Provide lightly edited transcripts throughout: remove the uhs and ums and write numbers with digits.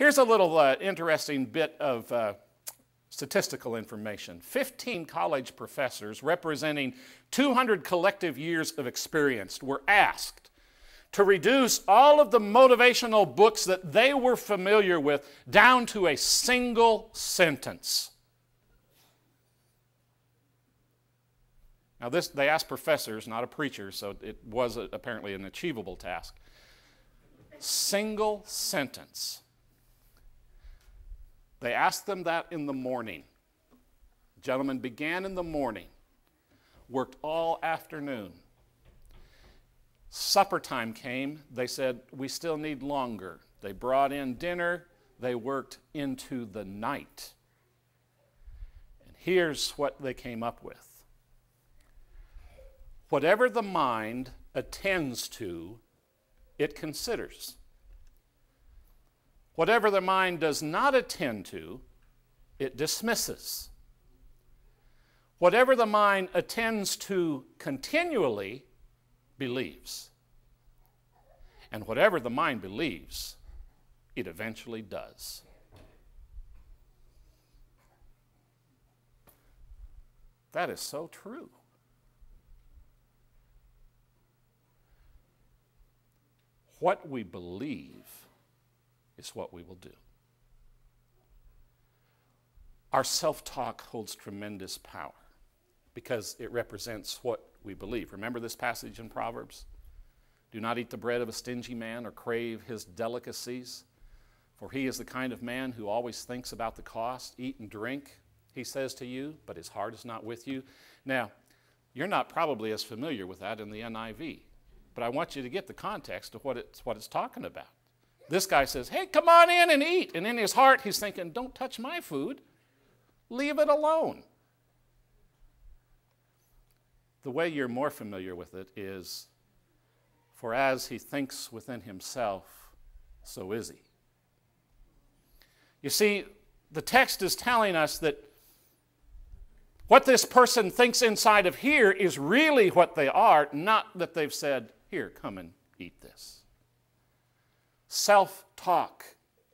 Here's a little interesting bit of statistical information. 15 college professors representing 200 collective years of experience were asked to reduce all of the motivational books that they were familiar with down to a single sentence. Now this, they asked professors, not a preacher, so it was apparently an achievable task. Single sentence. They asked them that in the morning. The gentleman began in the morning, worked all afternoon. Supper time came. They said, we still need longer. They brought in dinner. They worked into the night. And here's what they came up with. Whatever the mind attends to, it considers. Whatever the mind does not attend to, it dismisses. Whatever the mind attends to continually, believes. And whatever the mind believes, it eventually does. That is so true. What we believe is what we will do. Our self-talk holds tremendous power because it represents what we believe. Remember this passage in Proverbs? Do not eat the bread of a stingy man or crave his delicacies, for he is the kind of man who always thinks about the cost. Eat and drink, he says to you, but his heart is not with you. Now, you're not probably as familiar with that in the NIV, but I want you to get the context of what it's talking about. This guy says, hey, come on in and eat. And in his heart, he's thinking, don't touch my food. Leave it alone. The way you're more familiar with it is, for as he thinks within himself, so is he. You see, the text is telling us that what this person thinks inside of here is really what they are, not that they've said, here, come and eat this. Self-talk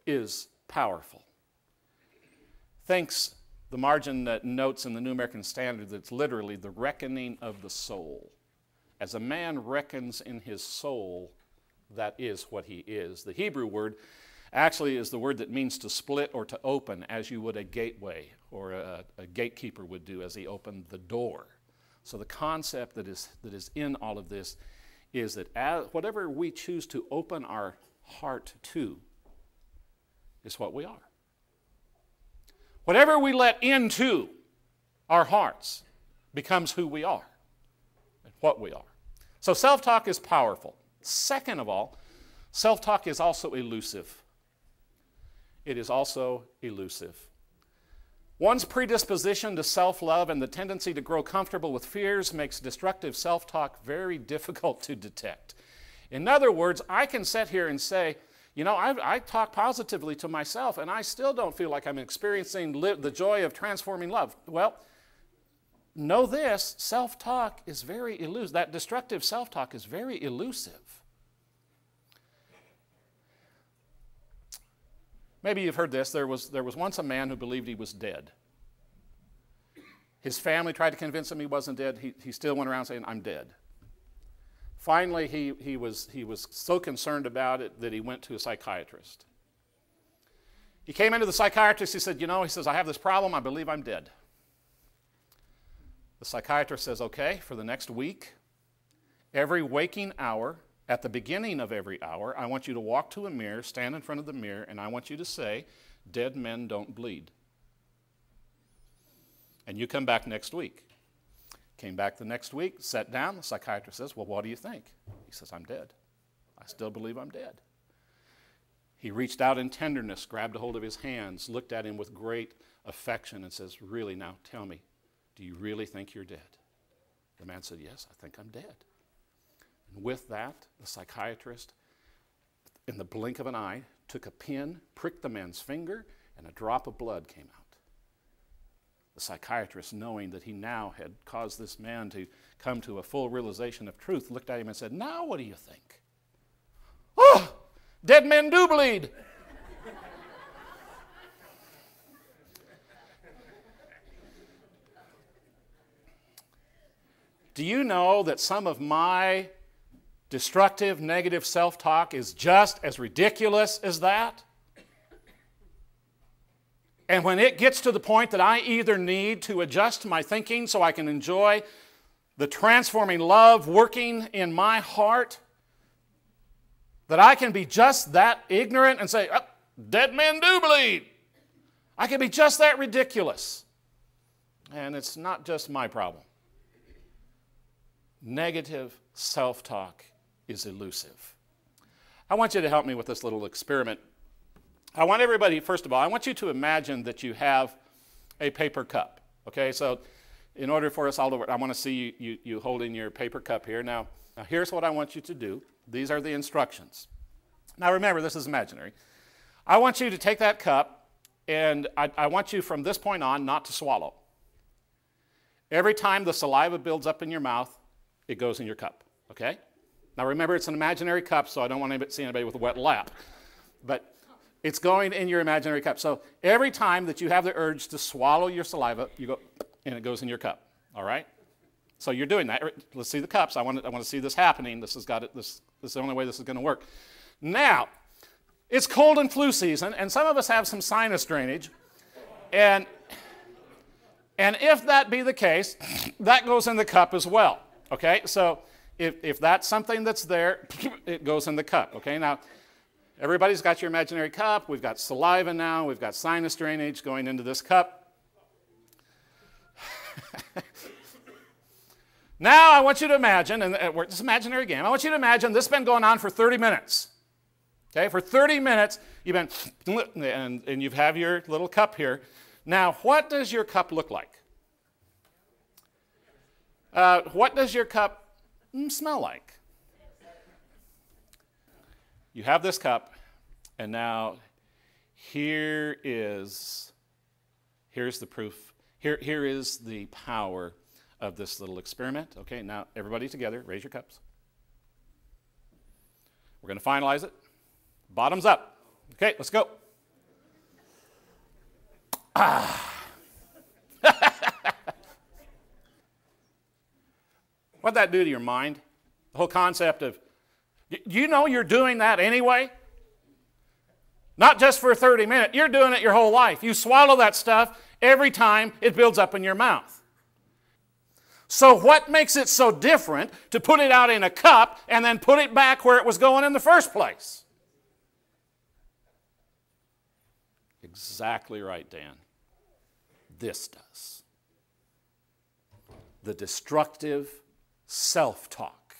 is powerful. Thanks, the margin notes in the New American Standard that it's literally the reckoning of the soul. As a man reckons in his soul, that is what he is. The Hebrew word actually is the word that means to split or to open, as you would a gateway or a gatekeeper would do as he opened the door. So the concept that is in all of this is that whatever we choose to open our heart to is what we are. Whatever we let into our hearts becomes who we are and what we are. So self-talk is powerful. Second of all, self-talk is also elusive. It is also elusive. One's predisposition to self-love and the tendency to grow comfortable with fears makes destructive self-talk very difficult to detect. In other words, I can sit here and say, you know, I talk positively to myself and I still don't feel like I'm experiencing the joy of transforming love. Well, know this, self-talk is very elusive. That destructive self-talk is very elusive. Maybe you've heard this. There was once a man who believed he was dead. His family tried to convince him he wasn't dead. He still went around saying, I'm dead. Finally, he was so concerned about it that he went to a psychiatrist. He came into the psychiatrist. He said, you know, he says, I have this problem. I believe I'm dead. The psychiatrist says, okay, for the next week, every waking hour, at the beginning of every hour, I want you to walk to a mirror, stand in front of the mirror, and I want you to say, dead men don't bleed. And you come back next week. Came back the next week, sat down. The psychiatrist says, well, what do you think? He says, I'm dead. I still believe I'm dead. He reached out in tenderness, grabbed a hold of his hands, looked at him with great affection and says, really, now tell me, do you really think you're dead? The man said, yes, I think I'm dead. And with that, the psychiatrist, in the blink of an eye, took a pin, pricked the man's finger, and a drop of blood came out. The psychiatrist, knowing that he now had caused this man to come to a full realization of truth, looked at him and said, now what do you think? Oh, dead men do bleed. Do you know that some of my destructive, negative self-talk is just as ridiculous as that? And when it gets to the point that I either need to adjust my thinking so I can enjoy the transforming love working in my heart, that I can be just that ignorant and say, oh, dead men do bleed. I can be just that ridiculous. And it's not just my problem. Negative self-talk is elusive. I want you to help me with this little experiment. I want everybody, first of all, I want you to imagine that you have a paper cup. Okay, so in order for us all to, I want to see you holding your paper cup here. Now, here's what I want you to do. These are the instructions. Now remember, this is imaginary. I want you to take that cup, and I want you from this point on not to swallow. Every time the saliva builds up in your mouth, it goes in your cup, okay? Now remember, it's an imaginary cup, so I don't want to see anybody with a wet lap. But it's going in your imaginary cup. So every time that you have the urge to swallow your saliva, you go, and it goes in your cup, all right? So you're doing that. Let's see the cups. I want to see this happening. This is the only way this is going to work. Now, it's cold and flu season, and some of us have some sinus drainage. And if that be the case, that goes in the cup as well, okay? So if that's something that's there, it goes in the cup, okay? Now, everybody's got your imaginary cup. We've got saliva now. We've got sinus drainage going into this cup. Now I want you to imagine, and it's an imaginary game, I want you to imagine this has been going on for 30 minutes. Okay, for 30 minutes, you've been, and you have your little cup here. Now, what does your cup look like? What does your cup smell like? You have this cup, and now here's the proof. Here is the power of this little experiment. Okay, now everybody together, raise your cups. We're going to finalize it. Bottoms up. Okay, let's go. What'd that do to your mind? The whole concept of, you know you're doing that anyway? Not just for 30 minutes. You're doing it your whole life. You swallow that stuff every time it builds up in your mouth. So what makes it so different to put it out in a cup and then put it back where it was going in the first place? Exactly right, Dan. This does. The destructive self-talk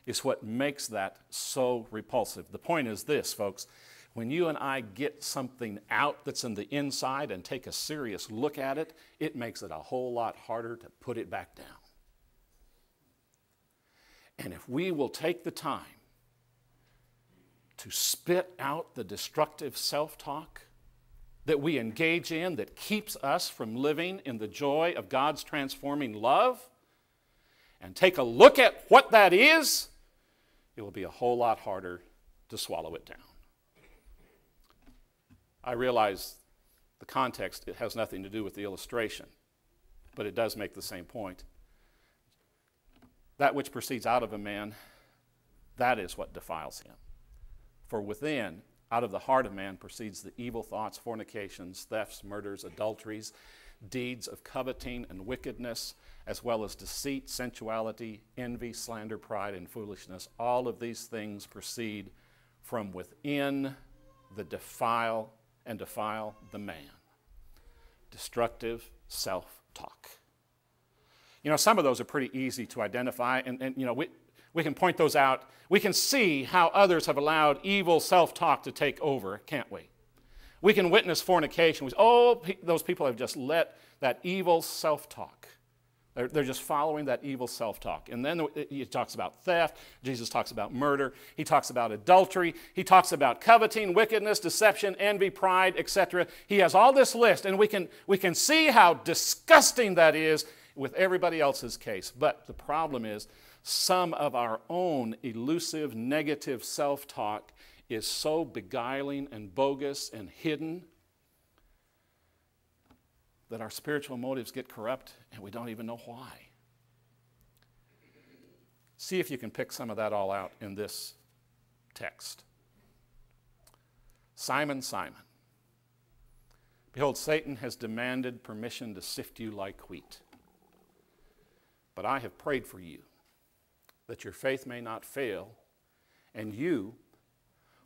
is what makes that so repulsive. The point is this, folks. When you and I get something out that's in the inside and take a serious look at it, it makes it a whole lot harder to put it back down. And if we will take the time to spit out the destructive self-talk that we engage in that keeps us from living in the joy of God's transforming love, and take a look at what that is, it will be a whole lot harder to swallow it down. I realize the context, it has nothing to do with the illustration, but it does make the same point. That which proceeds out of a man, that is what defiles him. For within, out of the heart of man proceeds the evil thoughts, fornications, thefts, murders, adulteries, deeds of coveting and wickedness, as well as deceit, sensuality, envy, slander, pride, and foolishness. All of these things proceed from within the defile the man. Destructive self-talk. You know, some of those are pretty easy to identify, and you know, we can point those out. We can see how others have allowed evil self-talk to take over, can't we? We can witness fornication. We say, oh, those people have just let that evil self-talk. They're just following that evil self-talk. And then he talks about theft. Jesus talks about murder. He talks about adultery. He talks about coveting, wickedness, deception, envy, pride, etc. He has all this list, and we can see how disgusting that is with everybody else's case. But the problem is, some of our own elusive, negative self-talk is so beguiling and bogus and hidden that our spiritual motives get corrupt and we don't even know why. See if you can pick some of that all out in this text. Simon, Simon, behold, Satan has demanded permission to sift you like wheat. But I have prayed for you, that your faith may not fail, and you,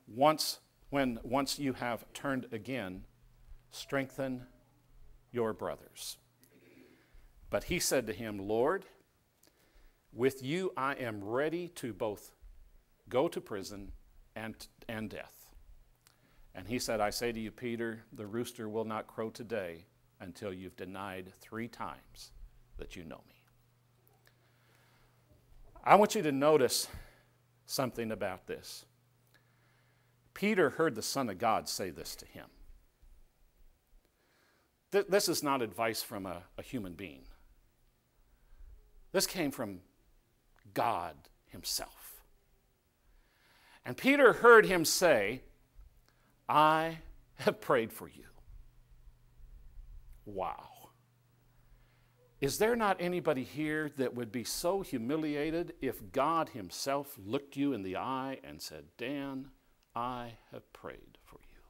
once you have turned again, strengthen your brothers. But he said to him, Lord, with you I am ready to both go to prison and death. And he said, I say to you, Peter, the rooster will not crow today until you've denied 3 times that you know me. I want you to notice something about this. Peter heard the Son of God say this to him. This is not advice from a human being. This came from God himself. And Peter heard him say, I have prayed for you. Wow. Is there not anybody here that would be so humiliated if God himself looked you in the eye and said, Dan, I have prayed for you?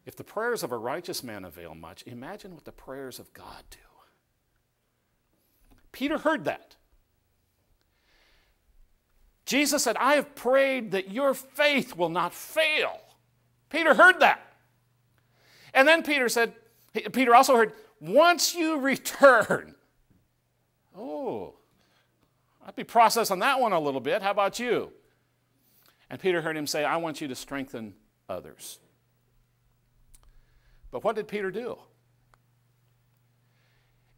If the prayers of a righteous man avail much, imagine what the prayers of God do. Peter heard that. Jesus said, I have prayed that your faith will not fail. Peter heard that. And then Peter also heard, once you return. Oh, I'd be processing that one a little bit. How about you? And Peter heard him say, I want you to strengthen others. But what did Peter do?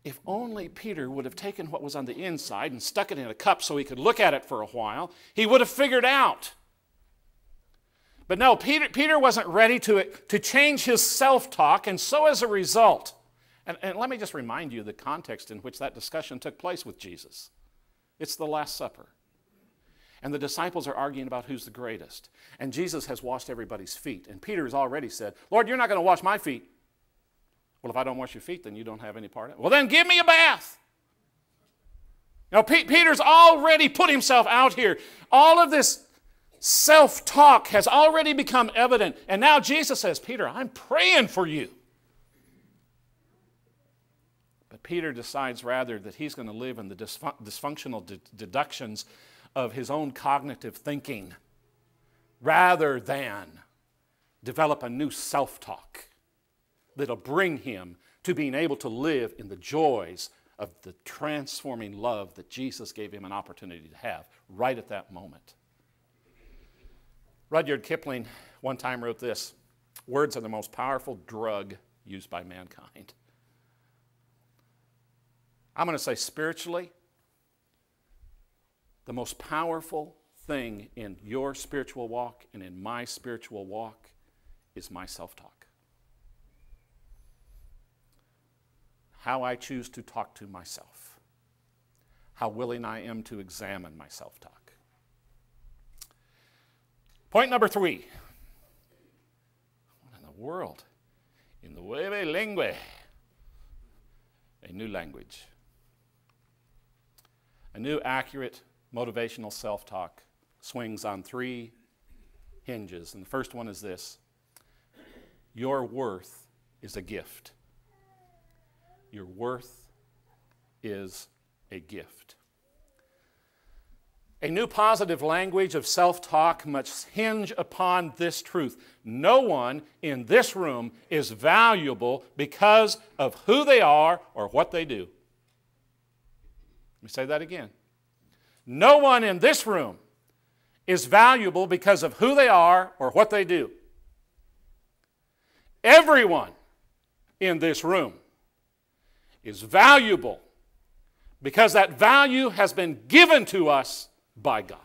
If only Peter would have taken what was on the inside and stuck it in a cup so he could look at it for a while, he would have figured out. But no, Peter wasn't ready to change his self-talk, and so as a result, and let me just remind you the context in which that discussion took place with Jesus. It's the Last Supper. And the disciples are arguing about who's the greatest. And Jesus has washed everybody's feet. And Peter has already said, Lord, you're not going to wash my feet. Well, if I don't wash your feet, then you don't have any part in it. Well, then give me a bath. Now, Peter's already put himself out here. All of this self-talk has already become evident. And now Jesus says, Peter, I'm praying for you. But Peter decides rather that he's going to live in the dysfunctional deductions of his own cognitive thinking rather than develop a new self-talk that'll bring him to being able to live in the joys of the transforming love that Jesus gave him an opportunity to have right at that moment. Rudyard Kipling one time wrote this, words are the most powerful drug used by mankind. I'm going to say spiritually, the most powerful thing in your spiritual walk and in my spiritual walk is my self-talk. How I choose to talk to myself. How willing I am to examine my self-talk. Point number 3. What in the world? In the nueve lengua. A new language. A new accurate motivational self-talk swings on 3 hinges. And the first one is this. Your worth is a gift. Your worth is a gift. A new positive language of self-talk must hinge upon this truth. No one in this room is valuable because of who they are or what they do. Let me say that again. No one in this room is valuable because of who they are or what they do. Everyone in this room is valuable because that value has been given to us by God.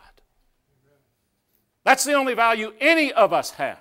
That's the only value any of us have.